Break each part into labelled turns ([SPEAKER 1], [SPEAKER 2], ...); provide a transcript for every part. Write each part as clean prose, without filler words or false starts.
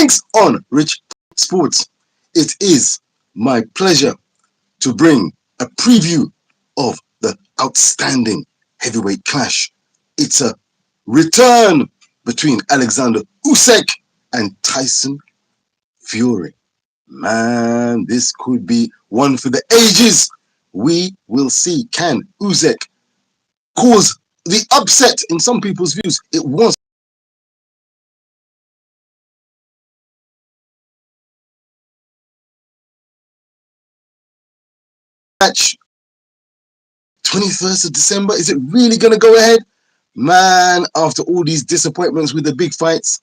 [SPEAKER 1] Greetings on Rich Sports. It is my pleasure to bring a preview of the outstanding heavyweight clash. It's a return between Alexander Uysyk and Tyson Fury. Man, this could be one for the ages. We will see. Can Uysyk cause the upset in some people's views? It was match 21st of December. Is it really going to go ahead? Man, after all these disappointments with the big fights,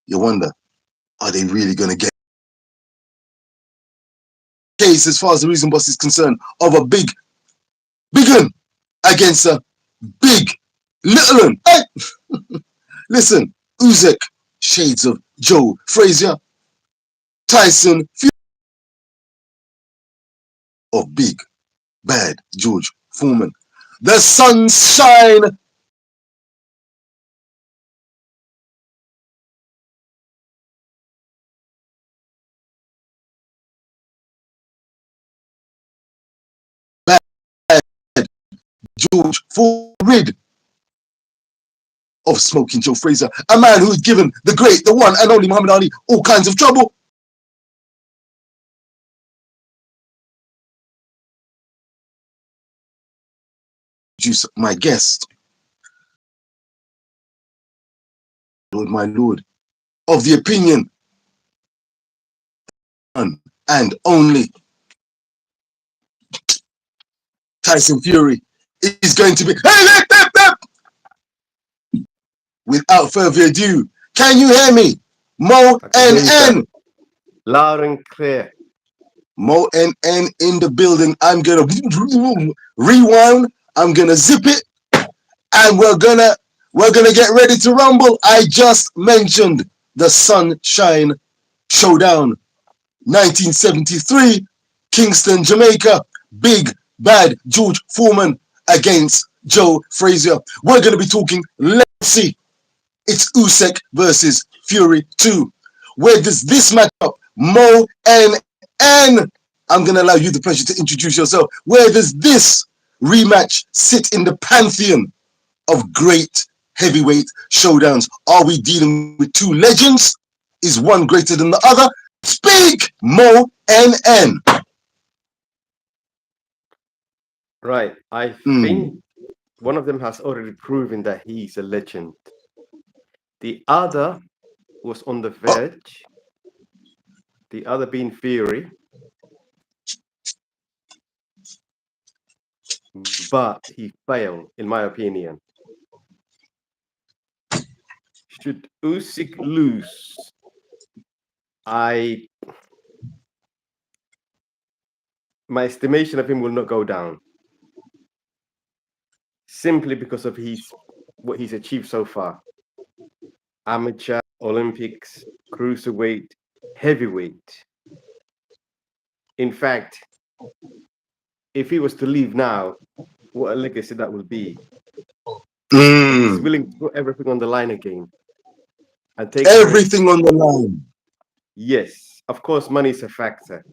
[SPEAKER 1] you wonder, are they really going to get case as far as the reason boss is concerned of a big un against a big little un? Hey! Listen, Uysyk, shades of Joe Frazier, Tyson Fury of big bad George Foreman. The sunshine bad George Foreman, rid of smoking Joe Frazier, a man who had given the great, the one and only Muhammad Ali all kinds of trouble. My guest, Lord, my Lord, of the opinion and only Tyson Fury is going to be. Without further ado, can you hear me? Mo NN.
[SPEAKER 2] Loud and clear.
[SPEAKER 1] Mo NN in the building. I'm gonna rewind. I'm gonna zip it, and we're gonna get ready to rumble. I just mentioned the Sunshine Showdown, 1973, Kingston, Jamaica. Big bad George Foreman against Joe Frazier. We're gonna be talking legacy. It's Uysyk versus Fury 2. Where does this match up? Mo NN. I'm going to allow you the pleasure to introduce yourself. Where does this rematch sit in the pantheon of great heavyweight showdowns? Are we dealing with two legends? Is one greater than the other? Speak, Mo NN.
[SPEAKER 2] Right. I think one of them has already proven that he's a legend. The other was on the verge. The other being Fury. But he failed, in my opinion. Should Usyk lose, my estimation of him will not go down. Simply because of what he's achieved so far. Amateur, Olympics, cruiserweight, heavyweight. In fact, if he was to leave now, what a legacy that would be. He's willing to put everything on the line again. And take
[SPEAKER 1] everything on the line.
[SPEAKER 2] Yes, of course, money is a factor.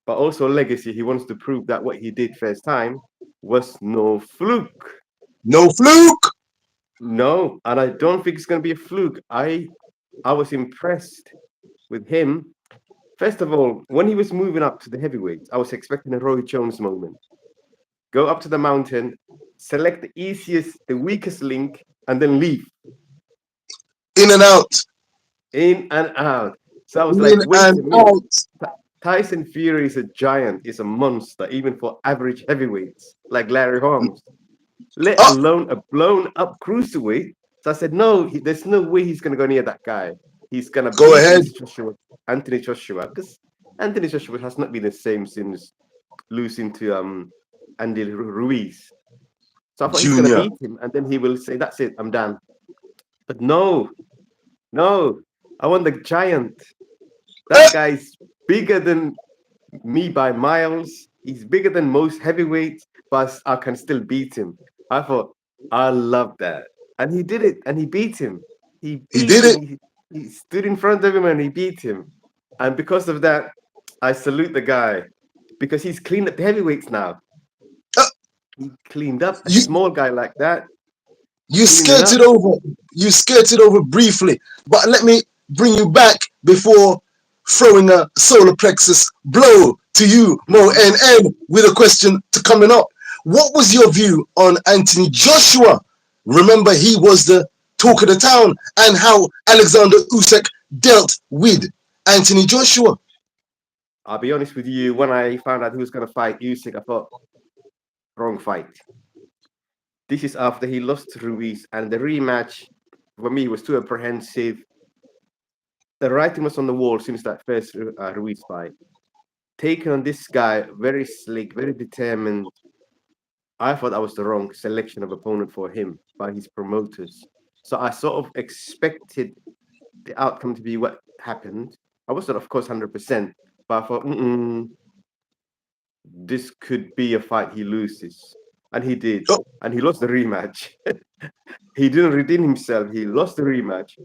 [SPEAKER 2] But also legacy, he wants to prove that what he did first time was no fluke.
[SPEAKER 1] No fluke?
[SPEAKER 2] No, and I don't think it's going to be a fluke. I was impressed with him. First of all, when he was moving up to the heavyweights, I was expecting a Roy Jones moment. Go up to the mountain, select the easiest, the weakest link, and then leave.
[SPEAKER 1] In and out.
[SPEAKER 2] In and out. So I was like, wait a minute. Tyson Fury is a giant, is a monster, even for average heavyweights, like Larry Holmes. Let alone a blown-up cruiserweight. So I said, no, there's no way he's going to go near that guy. He's going to
[SPEAKER 1] go ahead,
[SPEAKER 2] Anthony Joshua, because Anthony Joshua has not been the same since losing to Andy Ruiz. So I thought he's going to beat him, and then he will say, that's it, I'm done. But no, I want the giant. That guy's bigger than me by miles. He's bigger than most heavyweights, but I can still beat him. I thought, I love that. And he did it, and he beat him. He did it. He stood in front of him and he beat him. And because of that, I salute the guy because he's cleaned up the heavyweights now.
[SPEAKER 1] Uh,
[SPEAKER 2] He cleaned up a
[SPEAKER 1] you
[SPEAKER 2] small guy like that,
[SPEAKER 1] you
[SPEAKER 2] cleaning
[SPEAKER 1] skirted
[SPEAKER 2] up.
[SPEAKER 1] over. You skirted over briefly, but let me bring you back before throwing a solar plexus blow to you, Mo,
[SPEAKER 2] Mhm.
[SPEAKER 1] and with a question to coming up. What was your view on Anthony Joshua? Remember, he was the talk of the town, and how Alexander Usyk dealt with Anthony Joshua.
[SPEAKER 2] I'll be honest with you, when I found out he was going to fight Usyk, I thought, wrong fight. This is after he lost to Ruiz, and the rematch for me was too apprehensive. The writing was on the wall since that first Ruiz fight. Taking on this guy, very slick, very determined. I thought that was the wrong selection of opponent for him by his promoters. So I sort of expected the outcome to be what happened. I wasn't, of course, 100%, but I thought, this could be a fight he loses. And he did.
[SPEAKER 1] Oh,
[SPEAKER 2] And he lost the rematch. He didn't redeem himself. He lost the rematch.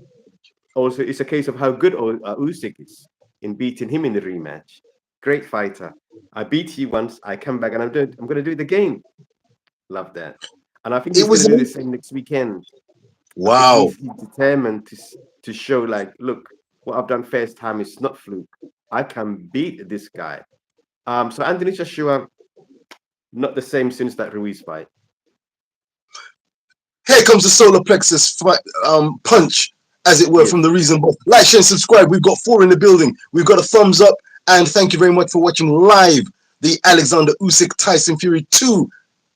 [SPEAKER 2] Also, it's a case of how good Usyk is in beating him in the rematch. Great fighter. I beat you once. I come back and I'm going to do it again. Love that. And I think
[SPEAKER 1] it
[SPEAKER 2] he's going
[SPEAKER 1] was
[SPEAKER 2] to do the
[SPEAKER 1] an
[SPEAKER 2] same next weekend. I think
[SPEAKER 1] wow.
[SPEAKER 2] he's determined to show like, look, what I've done first time is not fluke. I can beat this guy. So Anthony Joshua, not the same since that Ruiz fight.
[SPEAKER 1] Here comes the solar plexus punch, as it were,
[SPEAKER 2] Yes.
[SPEAKER 1] from the reason. Like, share, and subscribe. We've got 4 in the building. We've got a thumbs up, and thank you very much for watching live the Alexander Usyk Tyson Fury 2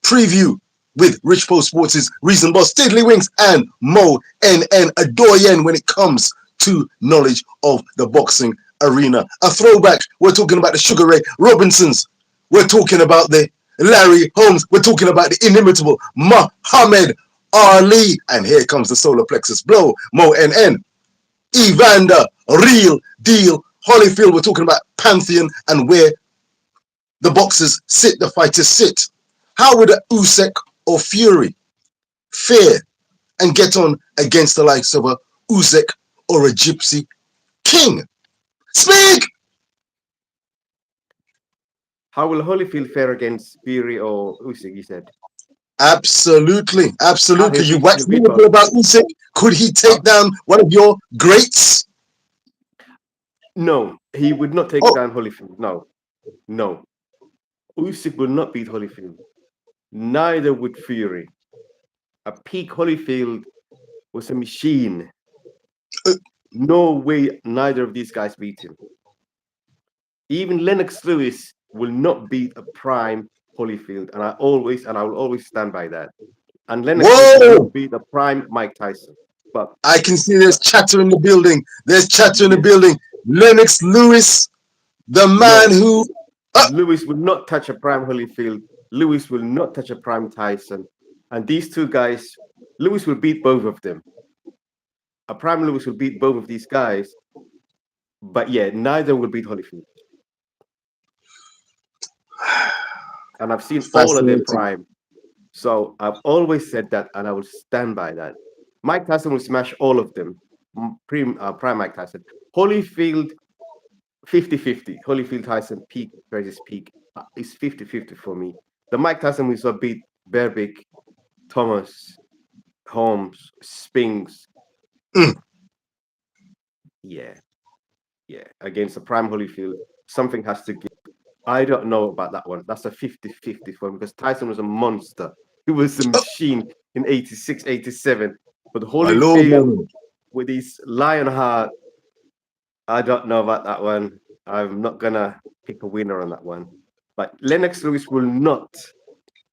[SPEAKER 1] preview with Richpo Sports' Reason Boss, Tiddly Wings, and Mo NN, a doyen when it comes to knowledge of the boxing arena. A throwback. We're talking about the Sugar Ray Robinsons. We're talking about the Larry Holmes. We're talking about the inimitable Muhammad Ali. And here comes the solar plexus blow. Mo NN. Evander, Real Deal, Holyfield. We're talking about Pantheon and where the boxers sit, the fighters sit. How would a Usyk or Fury fare and get on against the likes of a Usyk or a Gypsy King? Speak!
[SPEAKER 2] How will Holyfield fare against Fury or Usyk? You said.
[SPEAKER 1] Absolutely,
[SPEAKER 2] Ah,
[SPEAKER 1] absolutely. You
[SPEAKER 2] he'll
[SPEAKER 1] waxed
[SPEAKER 2] beat
[SPEAKER 1] lyrical
[SPEAKER 2] both.
[SPEAKER 1] about Usyk. Could he
[SPEAKER 2] Uh,
[SPEAKER 1] take down one of your greats?
[SPEAKER 2] no, he would not take
[SPEAKER 1] Oh,
[SPEAKER 2] down Holyfield. No, no. Usyk will not beat Holyfield. Neither would Fury. A peak Holyfield was a machine.
[SPEAKER 1] uh,
[SPEAKER 2] No way neither of these guys beat him. Even Lennox Lewis will not beat a prime Holyfield, and I will always stand by that. And Lennox Lewis will
[SPEAKER 1] whoa!
[SPEAKER 2] not beat a prime Mike Tyson. But
[SPEAKER 1] I can see there's
[SPEAKER 2] but
[SPEAKER 1] chatter in the building. There's chatter in the
[SPEAKER 2] yes,
[SPEAKER 1] building. Lennox Lewis, the man
[SPEAKER 2] no,
[SPEAKER 1] who. Uh,
[SPEAKER 2] Lewis will not touch a prime Holyfield. Lewis will not touch a prime Tyson. And these two guys, Lewis will beat both of them. A prime Lewis will beat both of these guys, but yeah, neither will beat Holyfield. And I've seen all of their
[SPEAKER 1] fascinating.
[SPEAKER 2] prime. So I've always said that, and I will stand by that. Mike Tyson will smash all of them. Prime Mike Tyson. Holyfield, 50-50. Holyfield Tyson, peak versus peak. It's 50-50 for me. The Mike Tyson we saw beat Berbick, Thomas, Holmes, Spinks.
[SPEAKER 1] Mm,
[SPEAKER 2] Yeah, yeah. Against the prime Holyfield, something has to give. I don't know about that one. That's a 50-50 for me because Tyson was a monster. He was a
[SPEAKER 1] oh,
[SPEAKER 2] machine in 86, 87. But
[SPEAKER 1] my lord,
[SPEAKER 2] Holyfield
[SPEAKER 1] man.
[SPEAKER 2] with his lion heart, I don't know about that one. I'm not gonna pick a winner on that one. But Lennox Lewis will not,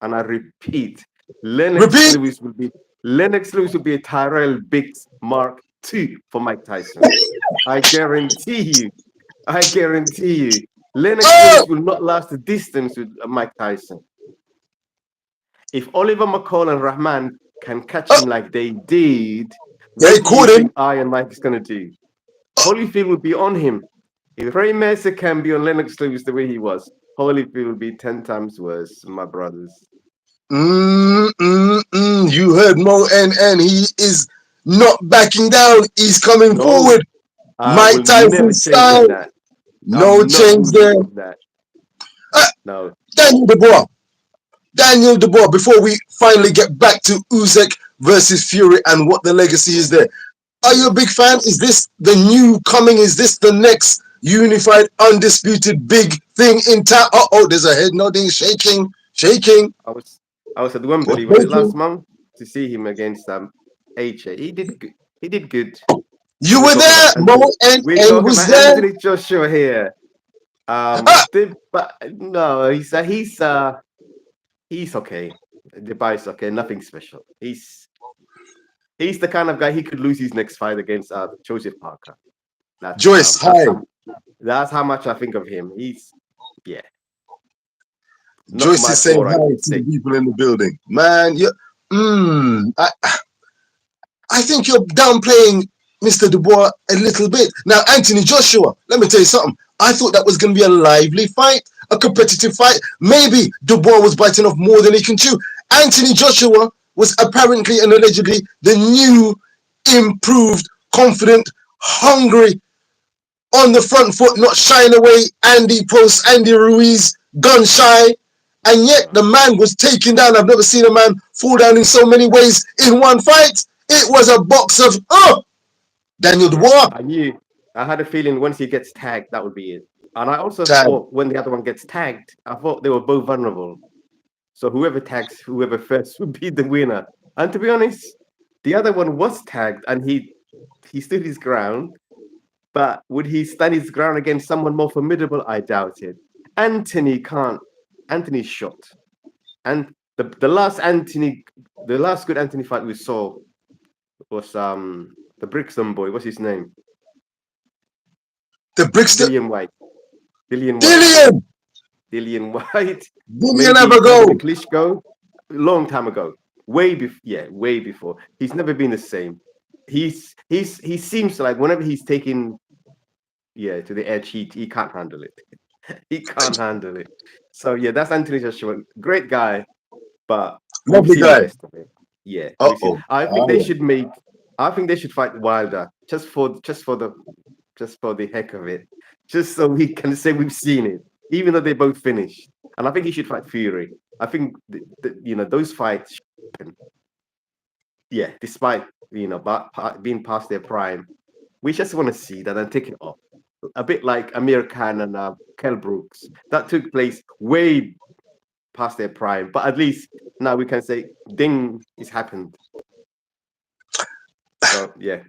[SPEAKER 2] and I repeat, Lennox
[SPEAKER 1] Repeat.
[SPEAKER 2] Lewis will be Lennox Lewis will be a Tyrell Biggs Mark II for Mike Tyson. I guarantee you. I guarantee you. Lennox
[SPEAKER 1] Oh,
[SPEAKER 2] Lewis will not last the distance with Mike Tyson. If Oliver McCall and Rahman can catch
[SPEAKER 1] oh,
[SPEAKER 2] him like they did,
[SPEAKER 1] they
[SPEAKER 2] what do you
[SPEAKER 1] caught him.
[SPEAKER 2] think Iron Mike is going to do? Holyfield will be on him. If Ray Mercer can be on Lennox Lewis the way he was, Holyfield will be 10 times worse, my brothers.
[SPEAKER 1] You heard Mo, and he is not backing down. He's coming
[SPEAKER 2] No,
[SPEAKER 1] forward.
[SPEAKER 2] I
[SPEAKER 1] Mike
[SPEAKER 2] will
[SPEAKER 1] Tyson
[SPEAKER 2] never change on
[SPEAKER 1] style.
[SPEAKER 2] that.
[SPEAKER 1] No
[SPEAKER 2] I'm not
[SPEAKER 1] change
[SPEAKER 2] moving
[SPEAKER 1] there.
[SPEAKER 2] from that.
[SPEAKER 1] Uh,
[SPEAKER 2] No.
[SPEAKER 1] Daniel Dubois. Daniel Dubois, before we finally get back to Uysyk versus Fury and what the legacy is there. Are you a
[SPEAKER 2] Yes.
[SPEAKER 1] big fan? Is this the new coming? Is this the next unified, undisputed big thing in town? Oh, there's a head nodding, shaking, shaking,
[SPEAKER 2] I was I was at
[SPEAKER 1] or
[SPEAKER 2] Wembley, was it last
[SPEAKER 1] shaking.
[SPEAKER 2] month, to see him against AJ. He did good. He did good.
[SPEAKER 1] You
[SPEAKER 2] We're
[SPEAKER 1] were
[SPEAKER 2] talking
[SPEAKER 1] there,
[SPEAKER 2] about
[SPEAKER 1] Mo,
[SPEAKER 2] Anthony. We're
[SPEAKER 1] and
[SPEAKER 2] talking
[SPEAKER 1] was
[SPEAKER 2] about
[SPEAKER 1] there.
[SPEAKER 2] Anthony Joshua here.
[SPEAKER 1] Ah,
[SPEAKER 2] But no, he's okay. The buy's okay. Nothing special. He's the kind of guy he could lose his next fight against Joseph Parker. That's
[SPEAKER 1] Joyce, hi.
[SPEAKER 2] that's how much I think of him. He's yeah, not
[SPEAKER 1] Joyce is
[SPEAKER 2] much
[SPEAKER 1] saying
[SPEAKER 2] more I
[SPEAKER 1] hi
[SPEAKER 2] can
[SPEAKER 1] to the
[SPEAKER 2] say.
[SPEAKER 1] people in the building. Man, I think you're downplaying Mr. Dubois a little bit. Now, Anthony Joshua, let me tell you something. I thought that was going to be a lively fight, a competitive fight. Maybe Dubois was biting off more than he can chew. Anthony Joshua was apparently and allegedly the new, improved, confident, hungry, on the front foot, not shying away Andy Ruiz, gun shy. And yet the man was taken down. I've never seen a man fall down in so many ways in one fight. It was a box of, Daniel
[SPEAKER 2] Yeah,
[SPEAKER 1] Dubois.
[SPEAKER 2] I had a feeling once he gets tagged, that would be it. And I also
[SPEAKER 1] Tag.
[SPEAKER 2] thought when the other one gets tagged, I thought they were both vulnerable. So whoever tags whoever first would be the winner. And to be honest, the other one was tagged and he stood his ground. But would he stand his ground against someone more formidable? I doubt it. Anthony can't. Anthony's shot. And the last good Anthony fight we saw was the Brixton boy. What's his name?
[SPEAKER 1] The Brixton.
[SPEAKER 2] Dillian White. Dillian White.
[SPEAKER 1] Dillian.
[SPEAKER 2] Dillian White.
[SPEAKER 1] Dillian
[SPEAKER 2] Maybe
[SPEAKER 1] ever go.
[SPEAKER 2] Anthony Klitschko. Long time ago. Way before. Yeah, way before. He's never been the same. He seems like whenever he's taking to the edge, he can't handle it. He can't handle it. So yeah, that's Anthony Joshua. Great guy, but we've
[SPEAKER 1] Lovely
[SPEAKER 2] seen the
[SPEAKER 1] guy.
[SPEAKER 2] best of it. Yeah, we've seen.
[SPEAKER 1] Uh-oh.
[SPEAKER 2] I think they should make. I think they should fight Wilder just for the heck of it, just so we can say we've seen it, even though they both finished. And I think he should fight Fury. I think those fights, despite being past their prime, we just want to see that and take it off. A bit like Amir Khan and Kell Brooks, that took place way past their prime, but at least now we can say ding, it's happened. So yeah.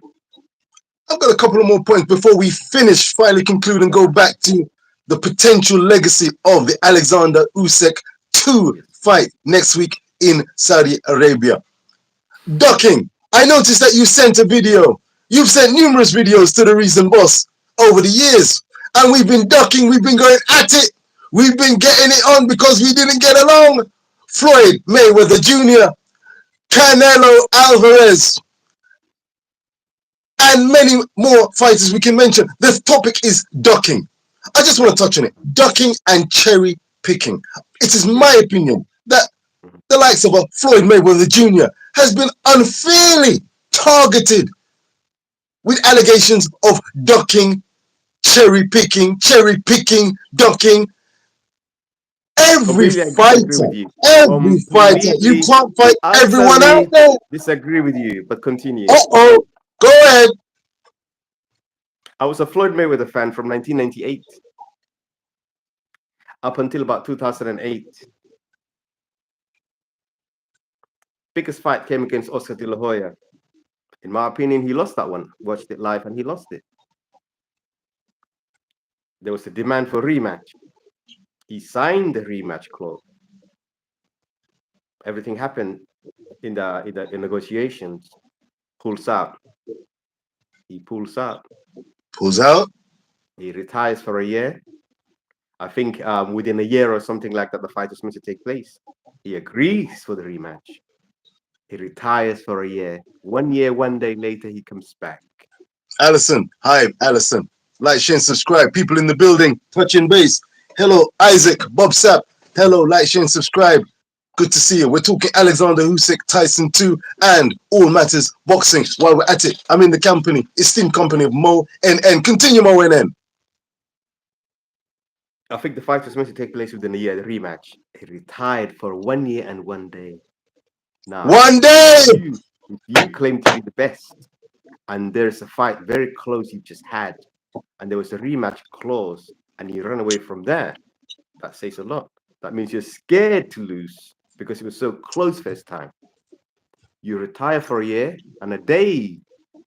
[SPEAKER 1] I've got a couple of more points before we finish, finally conclude and go back to the potential legacy of the Alexander Usyk 2 fight next week in Saudi Arabia. Ducking. I noticed that you sent a video. You've sent numerous videos to the Reason Boss over the years. And we've been ducking. We've been going at it. We've been getting it on because we didn't get along. Floyd Mayweather Jr., Canelo Alvarez, and many more fighters we can mention. The topic is ducking. I just want to touch on it. Ducking and cherry picking. It is my opinion that the likes of a Floyd Mayweather Jr. has been unfairly targeted with allegations of ducking, cherry picking, ducking. Every
[SPEAKER 2] Completely disagree
[SPEAKER 1] fighter,
[SPEAKER 2] with you.
[SPEAKER 1] you
[SPEAKER 2] Completely,
[SPEAKER 1] can't fight everyone out
[SPEAKER 2] utterly
[SPEAKER 1] there.
[SPEAKER 2] disagree with you, but continue.
[SPEAKER 1] Uh-oh. Go ahead.
[SPEAKER 2] I was a Floyd Mayweather fan from 1998 up until about 2008. Biggest fight came against Oscar De La Hoya. In my opinion, he lost that one. Watched it live and he lost it. There was a demand for rematch. He signed the rematch clause. Everything happened in the negotiations. Pulls out. He pulls out.
[SPEAKER 1] Pulls out.
[SPEAKER 2] He retires for a year. I think within a year or something like that, the fight was meant to take place. He agrees for the rematch. He retires for a year. 1 year, 1 day later, he comes back.
[SPEAKER 1] Allison. Hi, Allison. Like, share, and subscribe. People in the building, touching base. Hello, Isaac, Bob Sapp. Hello, like, share, and subscribe. Good to see you. We're talking Alexander Usyk, Tyson 2, and all matters boxing. While we're at it, I'm in the company, esteemed company of Mo NN. Continue, Mo NN.
[SPEAKER 2] I think the fight was meant to take place within a year, the rematch. He retired for 1 year and 1 day. Now,
[SPEAKER 1] One day!
[SPEAKER 2] if you claim to be the best, and there's a fight very close you just had, and there was a rematch clause, and you run away from there, that says a lot. That means you're scared to lose because it was so close first time. You retire for a year and a day,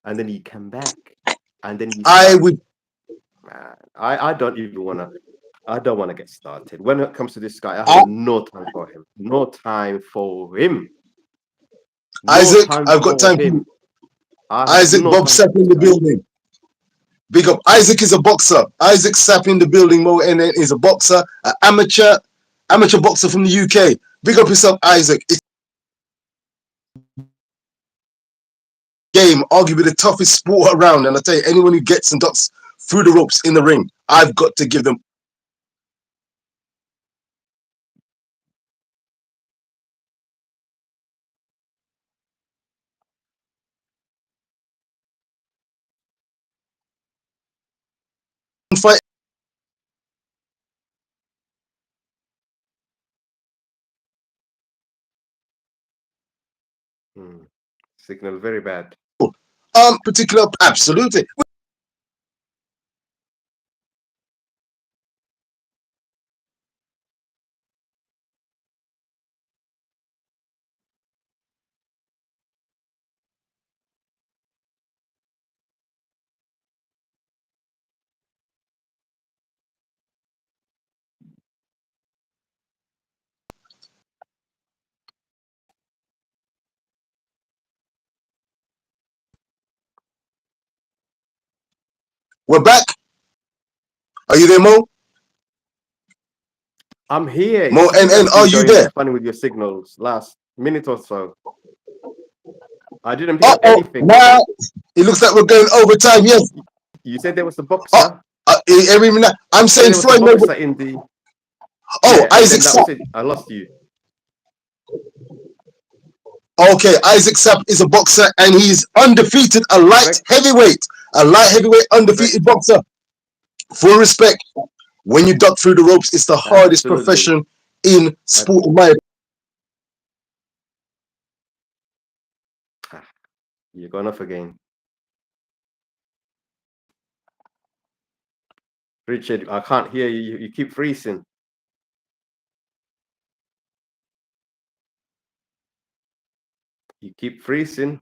[SPEAKER 2] and then you come back, and then you
[SPEAKER 1] I
[SPEAKER 2] start.
[SPEAKER 1] would.
[SPEAKER 2] Man, I don't even wanna. I don't want to get started. When it comes to this guy, I
[SPEAKER 1] I,
[SPEAKER 2] have no time for him. No time for him. No
[SPEAKER 1] Isaac,
[SPEAKER 2] time
[SPEAKER 1] I've got
[SPEAKER 2] for
[SPEAKER 1] time for
[SPEAKER 2] him.
[SPEAKER 1] you.
[SPEAKER 2] I have
[SPEAKER 1] Isaac
[SPEAKER 2] no
[SPEAKER 1] Bob
[SPEAKER 2] time for
[SPEAKER 1] Sapp in
[SPEAKER 2] this
[SPEAKER 1] the
[SPEAKER 2] guy.
[SPEAKER 1] building. Big up. Isaac is a boxer. Isaac Sapp in the building. Mo NN is a boxer, an amateur boxer from the UK. Big up yourself, Isaac. It's game, arguably the toughest sport around. And I tell you, anyone who gets and ducks through the ropes in the ring, I've got to give them fight.
[SPEAKER 2] Signal very bad.
[SPEAKER 1] Particular, absolutely. We're back. Are you there, Mo?
[SPEAKER 2] I'm here.
[SPEAKER 1] Mo
[SPEAKER 2] It's you
[SPEAKER 1] NN,
[SPEAKER 2] that's
[SPEAKER 1] are
[SPEAKER 2] been
[SPEAKER 1] you
[SPEAKER 2] going
[SPEAKER 1] there?
[SPEAKER 2] funny with your signals last minute or so. I didn't pick up
[SPEAKER 1] Uh-oh,
[SPEAKER 2] anything.
[SPEAKER 1] now it looks like we're going overtime. Yes.
[SPEAKER 2] You said there was a
[SPEAKER 1] Oh,
[SPEAKER 2] boxer.
[SPEAKER 1] every minute. I'm
[SPEAKER 2] You said
[SPEAKER 1] saying
[SPEAKER 2] there was a
[SPEAKER 1] Floyd
[SPEAKER 2] boxer
[SPEAKER 1] Mayweather.
[SPEAKER 2] in the
[SPEAKER 1] Oh,
[SPEAKER 2] and
[SPEAKER 1] Isaac
[SPEAKER 2] then that was
[SPEAKER 1] Sapp.
[SPEAKER 2] it. I lost you.
[SPEAKER 1] Okay, Isaac Sapp is a boxer and he's undefeated, a light
[SPEAKER 2] Correct.
[SPEAKER 1] heavyweight. A light heavyweight undefeated
[SPEAKER 2] Correct.
[SPEAKER 1] boxer. Full respect. When you duck through the ropes, it's the hardest
[SPEAKER 2] Absolutely.
[SPEAKER 1] profession in
[SPEAKER 2] And
[SPEAKER 1] sport, in my
[SPEAKER 2] you're gone off again. Richard, I can't hear you. You keep freezing. You keep freezing.